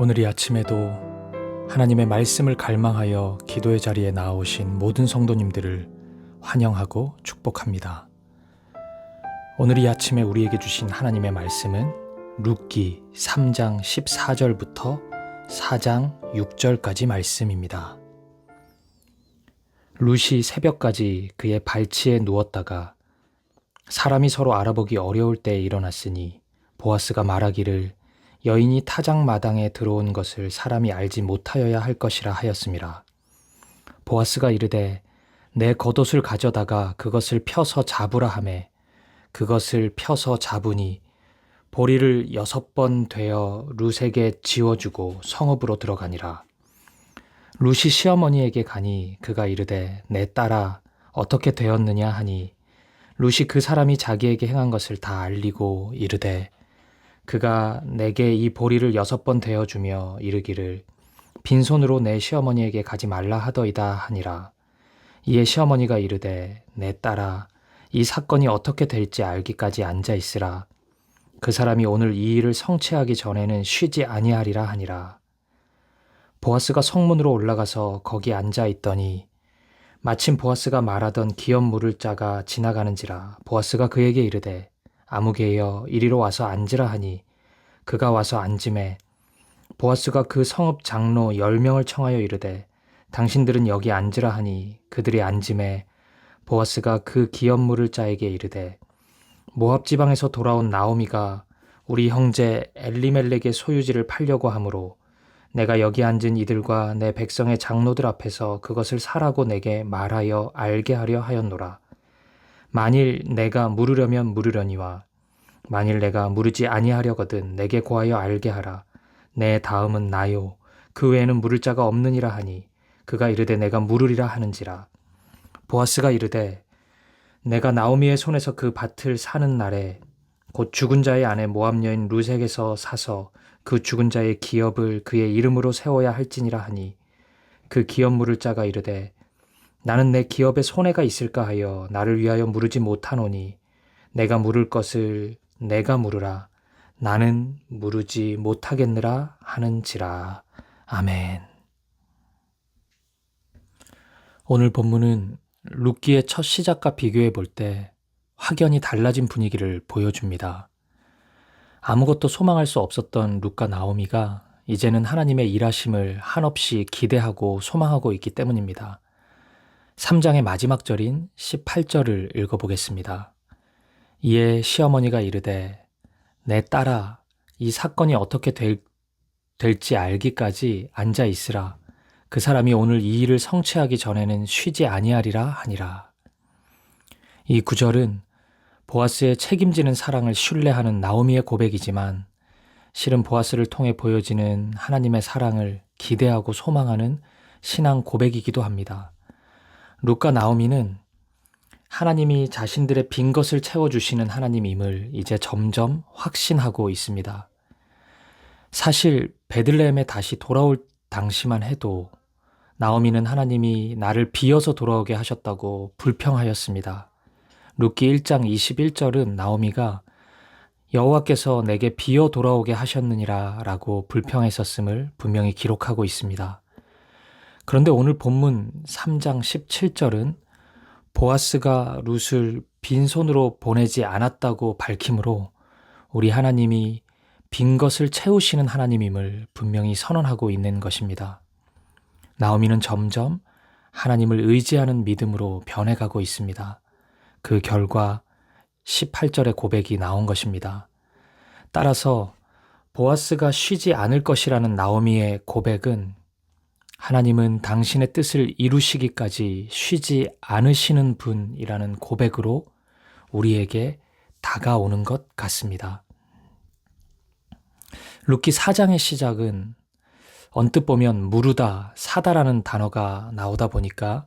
오늘 이 아침에도 하나님의 말씀을 갈망하여 기도의 자리에 나오신 모든 성도님들을 환영하고 축복합니다. 오늘 이 아침에 우리에게 주신 하나님의 말씀은 룻기 3장 14절부터 4장 6절까지 말씀입니다. 룻이 새벽까지 그의 발치에 누웠다가 사람이 서로 알아보기 어려울 때에 일어났으니 보아스가 말하기를 여인이 타작 마당에 들어온 것을 사람이 알지 못하여야 할 것이라 하였음이라. 보아스가 이르되 내 겉옷을 가져다가 그것을 펴서 잡으라 하매 그것을 펴서 잡으니 보리를 6번 되어 룻에게 지워주고 성읍으로 들어가니라. 룻이 시어머니에게 가니 그가 이르되 내 딸아 어떻게 되었느냐 하니 룻이 그 사람이 자기에게 행한 것을 다 알리고 이르되 그가 내게 이 보리를 6번 되어주며 이르기를 빈손으로 내 시어머니에게 가지 말라 하더이다 하니라. 이에 시어머니가 이르되 내 딸아 이 사건이 어떻게 될지 알기까지 앉아 있으라. 그 사람이 오늘 이 일을 성취하기 전에는 쉬지 아니하리라 하니라. 보아스가 성문으로 올라가서 거기 앉아 있더니 마침 보아스가 말하던 기업 물을 자가 지나가는지라. 보아스가 그에게 이르되 아무개여 이리로 와서 앉으라 하니 그가 와서 앉으매 보아스가 그 성읍 장로 10명을 청하여 이르되 당신들은 여기 앉으라 하니 그들이 앉으매 보아스가 그 기업 물을 자에게 이르되 모압 지방에서 돌아온 나오미가 우리 형제 엘리멜렉의 소유지를 팔려고 하므로 내가 여기 앉은 이들과 내 백성의 장로들 앞에서 그것을 사라고 내게 말하여 알게 하려 하였노라. 만일 내가 물으려면 물으려니와 만일 내가 물으지 아니하려거든 내게 고하여 알게 하라. 내 다음은 나요. 그 외에는 물을 자가 없느니라 하니 그가 이르되 내가 물으리라 하는지라. 보아스가 이르되 내가 나오미의 손에서 그 밭을 사는 날에 곧 죽은 자의 아내 모압 여인 룻에게서 사서 그 죽은 자의 기업을 그의 이름으로 세워야 할지니라 하니 그 기업 물을 자가 이르되 나는 내 기업에 손해가 있을까 하여 나를 위하여 물으지 못하노니 내가 물을 것을 내가 물으라. 나는 물으지 못하겠느라 하는지라. 아멘. 오늘 본문은 룻기의 첫 시작과 비교해 볼 때 확연히 달라진 분위기를 보여줍니다. 아무것도 소망할 수 없었던 룻과 나오미가 이제는 하나님의 일하심을 한없이 기대하고 소망하고 있기 때문입니다. 3장의 마지막 절인 18절을 읽어보겠습니다. 이에 시어머니가 이르되 내 딸아 이 사건이 어떻게 될지 알기까지 앉아 있으라. 그 사람이 오늘 이 일을 성취하기 전에는 쉬지 아니하리라 하니라. 이 구절은 보아스의 책임지는 사랑을 신뢰하는 나오미의 고백이지만 실은 보아스를 통해 보여지는 하나님의 사랑을 기대하고 소망하는 신앙 고백이기도 합니다. 룻과 나오미는 하나님이 자신들의 빈 것을 채워주시는 하나님임을 이제 점점 확신하고 있습니다. 사실 베들레헴에 다시 돌아올 당시만 해도 나오미는 하나님이 나를 비어서 돌아오게 하셨다고 불평하였습니다. 룻기 1장 21절은 나오미가 여호와께서 내게 비어 돌아오게 하셨느니라 라고 불평했었음을 분명히 기록하고 있습니다. 그런데 오늘 본문 3장 17절은 보아스가 룻을 빈손으로 보내지 않았다고 밝히므로 우리 하나님이 빈 것을 채우시는 하나님임을 분명히 선언하고 있는 것입니다. 나오미는 점점 하나님을 의지하는 믿음으로 변해가고 있습니다. 그 결과 18절의 고백이 나온 것입니다. 따라서 보아스가 쉬지 않을 것이라는 나오미의 고백은 하나님은 당신의 뜻을 이루시기까지 쉬지 않으시는 분이라는 고백으로 우리에게 다가오는 것 같습니다. 룻기 4장의 시작은 언뜻 보면 무르다, 사다라는 단어가 나오다 보니까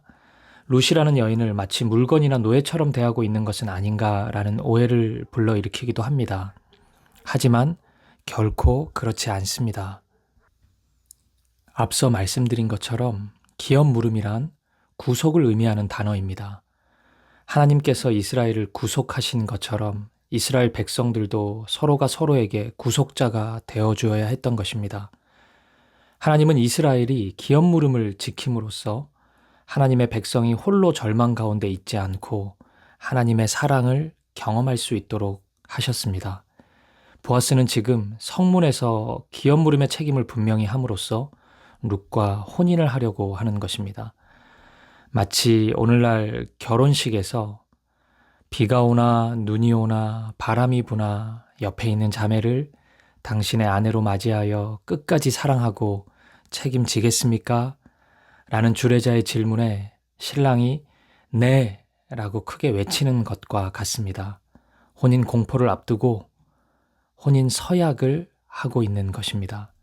룻이라는 여인을 마치 물건이나 노예처럼 대하고 있는 것은 아닌가라는 오해를 불러일으키기도 합니다. 하지만 결코 그렇지 않습니다. 앞서 말씀드린 것처럼 기업 물음이란 구속을 의미하는 단어입니다. 하나님께서 이스라엘을 구속하신 것처럼 이스라엘 백성들도 서로가 서로에게 구속자가 되어주어야 했던 것입니다. 하나님은 이스라엘이 기업 물음을 지킴으로써 하나님의 백성이 홀로 절망 가운데 있지 않고 하나님의 사랑을 경험할 수 있도록 하셨습니다. 보아스는 지금 성문에서 기업 물음의 책임을 분명히 함으로써 룻과 혼인을 하려고 하는 것입니다. 마치 오늘날 결혼식에서 비가 오나 눈이 오나 바람이 부나 옆에 있는 자매를 당신의 아내로 맞이하여 끝까지 사랑하고 책임지겠습니까? 라는 주례자의 질문에 신랑이 네! 라고 크게 외치는 것과 같습니다. 혼인 공포를 앞두고 혼인 서약을 하고 있는 것입니다.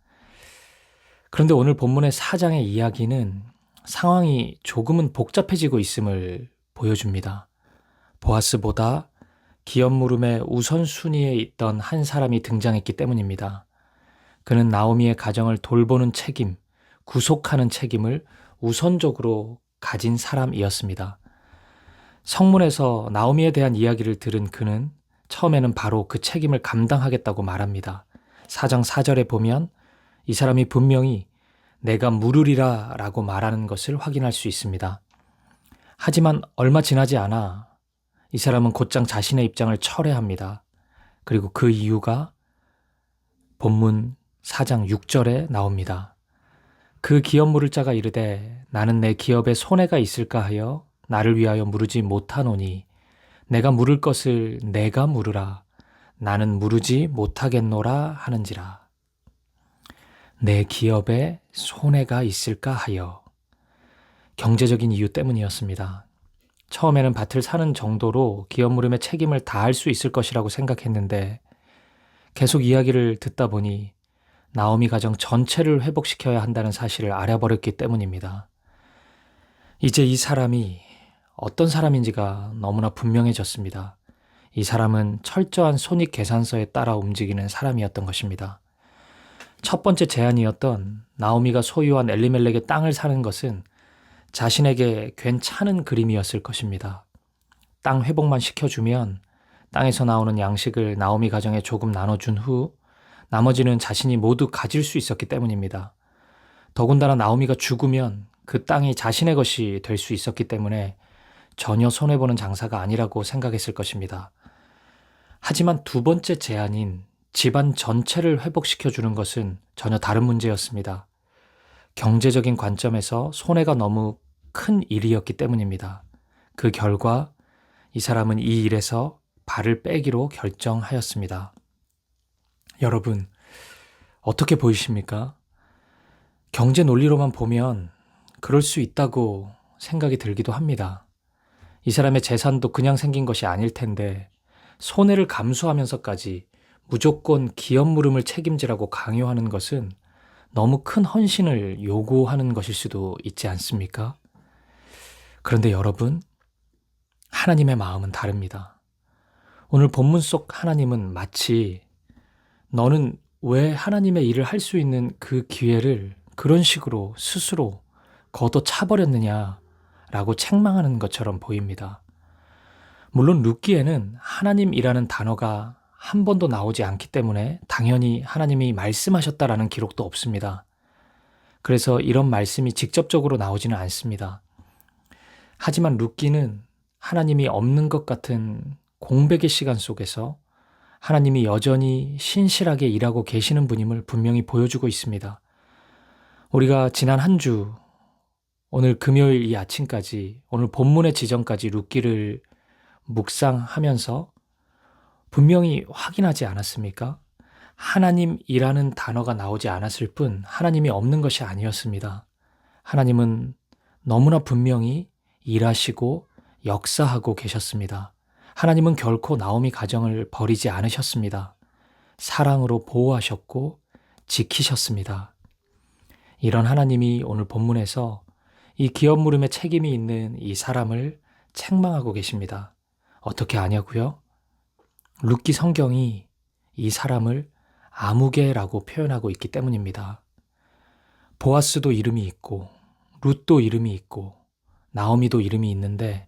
그런데 오늘 본문의 4장의 이야기는 상황이 조금은 복잡해지고 있음을 보여줍니다. 보아스보다 기업 물음의 우선순위에 있던 한 사람이 등장했기 때문입니다. 그는 나오미의 가정을 돌보는 책임, 구속하는 책임을 우선적으로 가진 사람이었습니다. 성문에서 나오미에 대한 이야기를 들은 그는 처음에는 바로 그 책임을 감당하겠다고 말합니다. 4장 4절에 보면 이 사람이 분명히 내가 물으리라 라고 말하는 것을 확인할 수 있습니다. 하지만 얼마 지나지 않아 이 사람은 곧장 자신의 입장을 철회합니다. 그리고 그 이유가 본문 4장 6절에 나옵니다. 그 기업 물을 자가 이르되 나는 내 기업에 손해가 있을까 하여 나를 위하여 물으지 못하노니 내가 물을 것을 내가 물으라 나는 물으지 못하겠노라 하는지라. 내 기업에 손해가 있을까 하여 경제적인 이유 때문이었습니다. 처음에는 밭을 사는 정도로 기업 물음의 책임을 다할 수 있을 것이라고 생각했는데 계속 이야기를 듣다 보니 나오미 가정 전체를 회복시켜야 한다는 사실을 알아버렸기 때문입니다. 이제 이 사람이 어떤 사람인지가 너무나 분명해졌습니다. 이 사람은 철저한 손익계산서에 따라 움직이는 사람이었던 것입니다. 첫 번째 제안이었던 나오미가 소유한 엘리멜렉의 땅을 사는 것은 자신에게 괜찮은 그림이었을 것입니다. 땅 회복만 시켜주면 땅에서 나오는 양식을 나오미 가정에 조금 나눠준 후 나머지는 자신이 모두 가질 수 있었기 때문입니다. 더군다나 나오미가 죽으면 그 땅이 자신의 것이 될 수 있었기 때문에 전혀 손해보는 장사가 아니라고 생각했을 것입니다. 하지만 두 번째 제안인 집안 전체를 회복시켜주는 것은 전혀 다른 문제였습니다. 경제적인 관점에서 손해가 너무 큰 일이었기 때문입니다. 그 결과 이 사람은 이 일에서 발을 빼기로 결정하였습니다. 여러분, 어떻게 보이십니까? 경제 논리로만 보면 그럴 수 있다고 생각이 들기도 합니다. 이 사람의 재산도 그냥 생긴 것이 아닐 텐데 손해를 감수하면서까지 무조건 기업 물음을 책임지라고 강요하는 것은 너무 큰 헌신을 요구하는 것일 수도 있지 않습니까? 그런데 여러분, 하나님의 마음은 다릅니다. 오늘 본문 속 하나님은 마치 너는 왜 하나님의 일을 할 수 있는 그 기회를 그런 식으로 스스로 걷어차버렸느냐라고 책망하는 것처럼 보입니다. 물론 룻기에는 하나님이라는 단어가 한 번도 나오지 않기 때문에 당연히 하나님이 말씀하셨다라는 기록도 없습니다. 그래서 이런 말씀이 직접적으로 나오지는 않습니다. 하지만 룻기는 하나님이 없는 것 같은 공백의 시간 속에서 하나님이 여전히 신실하게 일하고 계시는 분임을 분명히 보여주고 있습니다. 우리가 지난 한 주, 오늘 금요일 이 아침까지, 오늘 본문의 지정까지 룻기를 묵상하면서 분명히 확인하지 않았습니까? 하나님이라는 단어가 나오지 않았을 뿐 하나님이 없는 것이 아니었습니다. 하나님은 너무나 분명히 일하시고 역사하고 계셨습니다. 하나님은 결코 나오미 가정을 버리지 않으셨습니다. 사랑으로 보호하셨고 지키셨습니다. 이런 하나님이 오늘 본문에서 이 기업 물음의 책임이 있는 이 사람을 책망하고 계십니다. 어떻게 아냐고요? 룻기 성경이 이 사람을 아무개라고 표현하고 있기 때문입니다. 보아스도 이름이 있고 룻도 이름이 있고 나오미도 이름이 있는데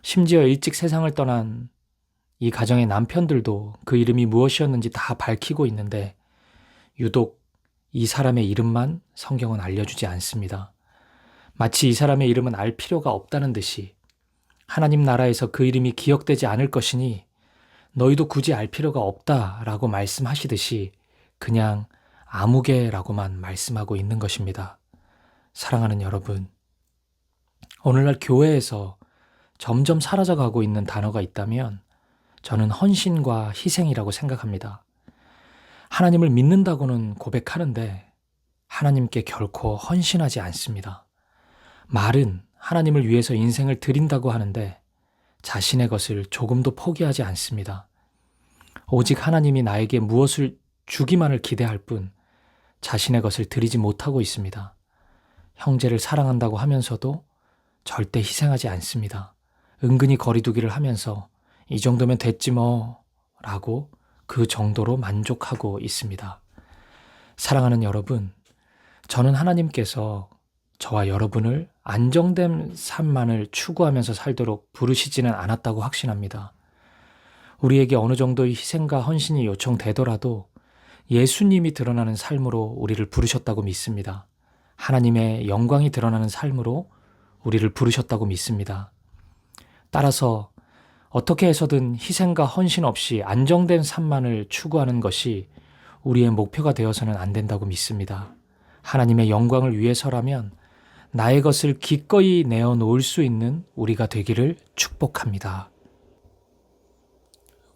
심지어 일찍 세상을 떠난 이 가정의 남편들도 그 이름이 무엇이었는지 다 밝히고 있는데 유독 이 사람의 이름만 성경은 알려주지 않습니다. 마치 이 사람의 이름은 알 필요가 없다는 듯이 하나님 나라에서 그 이름이 기억되지 않을 것이니 너희도 굳이 알 필요가 없다라고 말씀하시듯이 그냥 아무개라고만 말씀하고 있는 것입니다. 사랑하는 여러분, 오늘날 교회에서 점점 사라져가고 있는 단어가 있다면 저는 헌신과 희생이라고 생각합니다. 하나님을 믿는다고는 고백하는데 하나님께 결코 헌신하지 않습니다. 말은 하나님을 위해서 인생을 드린다고 하는데 자신의 것을 조금도 포기하지 않습니다. 오직 하나님이 나에게 무엇을 주기만을 기대할 뿐 자신의 것을 드리지 못하고 있습니다. 형제를 사랑한다고 하면서도 절대 희생하지 않습니다. 은근히 거리두기를 하면서 이 정도면 됐지 뭐 라고 그 정도로 만족하고 있습니다. 사랑하는 여러분, 저는 하나님께서 저와 여러분을 안정된 삶만을 추구하면서 살도록 부르시지는 않았다고 확신합니다. 우리에게 어느 정도의 희생과 헌신이 요청되더라도 예수님이 드러나는 삶으로 우리를 부르셨다고 믿습니다. 하나님의 영광이 드러나는 삶으로 우리를 부르셨다고 믿습니다. 따라서 어떻게 해서든 희생과 헌신 없이 안정된 삶만을 추구하는 것이 우리의 목표가 되어서는 안 된다고 믿습니다. 하나님의 영광을 위해서라면 나의 것을 기꺼이 내어놓을 수 있는 우리가 되기를 축복합니다.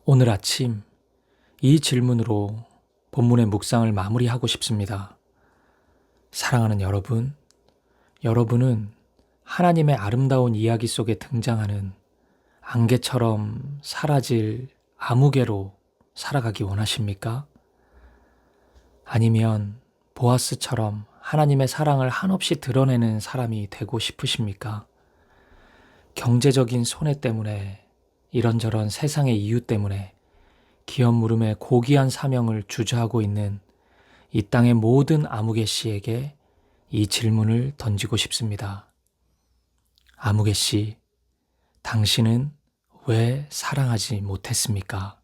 오늘 아침 이 질문으로 본문의 묵상을 마무리하고 싶습니다. 사랑하는 여러분, 여러분은 하나님의 아름다운 이야기 속에 등장하는 안개처럼 사라질 아무개로 살아가기 원하십니까? 아니면 보아스처럼 하나님의 사랑을 한없이 드러내는 사람이 되고 싶으십니까? 경제적인 손해 때문에, 이런저런 세상의 이유 때문에 기업 물음에 고귀한 사명을 주저하고 있는 이 땅의 모든 아무개 씨에게 이 질문을 던지고 싶습니다. 아무개 씨, 당신은 왜 사랑하지 못했습니까?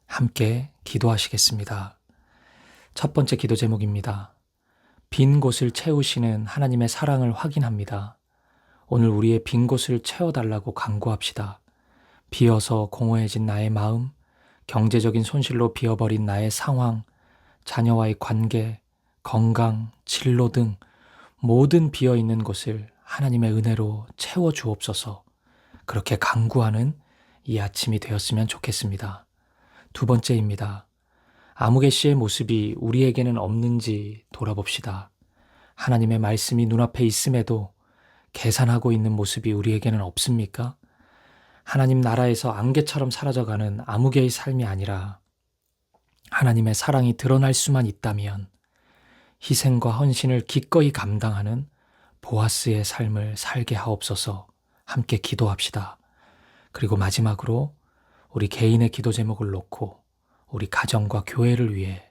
함께 기도하시겠습니다. 첫 번째 기도 제목입니다. 빈 곳을 채우시는 하나님의 사랑을 확인합니다. 오늘 우리의 빈 곳을 채워달라고 간구합시다. 비어서 공허해진 나의 마음, 경제적인 손실로 비어버린 나의 상황, 자녀와의 관계, 건강, 진로 등 모든 비어있는 곳을 하나님의 은혜로 채워주옵소서. 그렇게 간구하는 이 아침이 되었으면 좋겠습니다. 두 번째입니다. 아무개 씨의 모습이 우리에게는 없는지 돌아봅시다. 하나님의 말씀이 눈앞에 있음에도 계산하고 있는 모습이 우리에게는 없습니까? 하나님 나라에서 안개처럼 사라져가는 아무개의 삶이 아니라 하나님의 사랑이 드러날 수만 있다면 희생과 헌신을 기꺼이 감당하는 보아스의 삶을 살게 하옵소서. 함께 기도합시다. 그리고 마지막으로 우리 개인의 기도 제목을 놓고 우리 가정과 교회를 위해,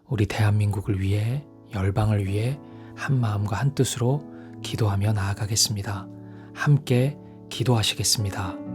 우리 대한민국을 위해, 열방을 위해 한 마음과 한 뜻으로 기도하며 나아가겠습니다. 함께 기도하시겠습니다.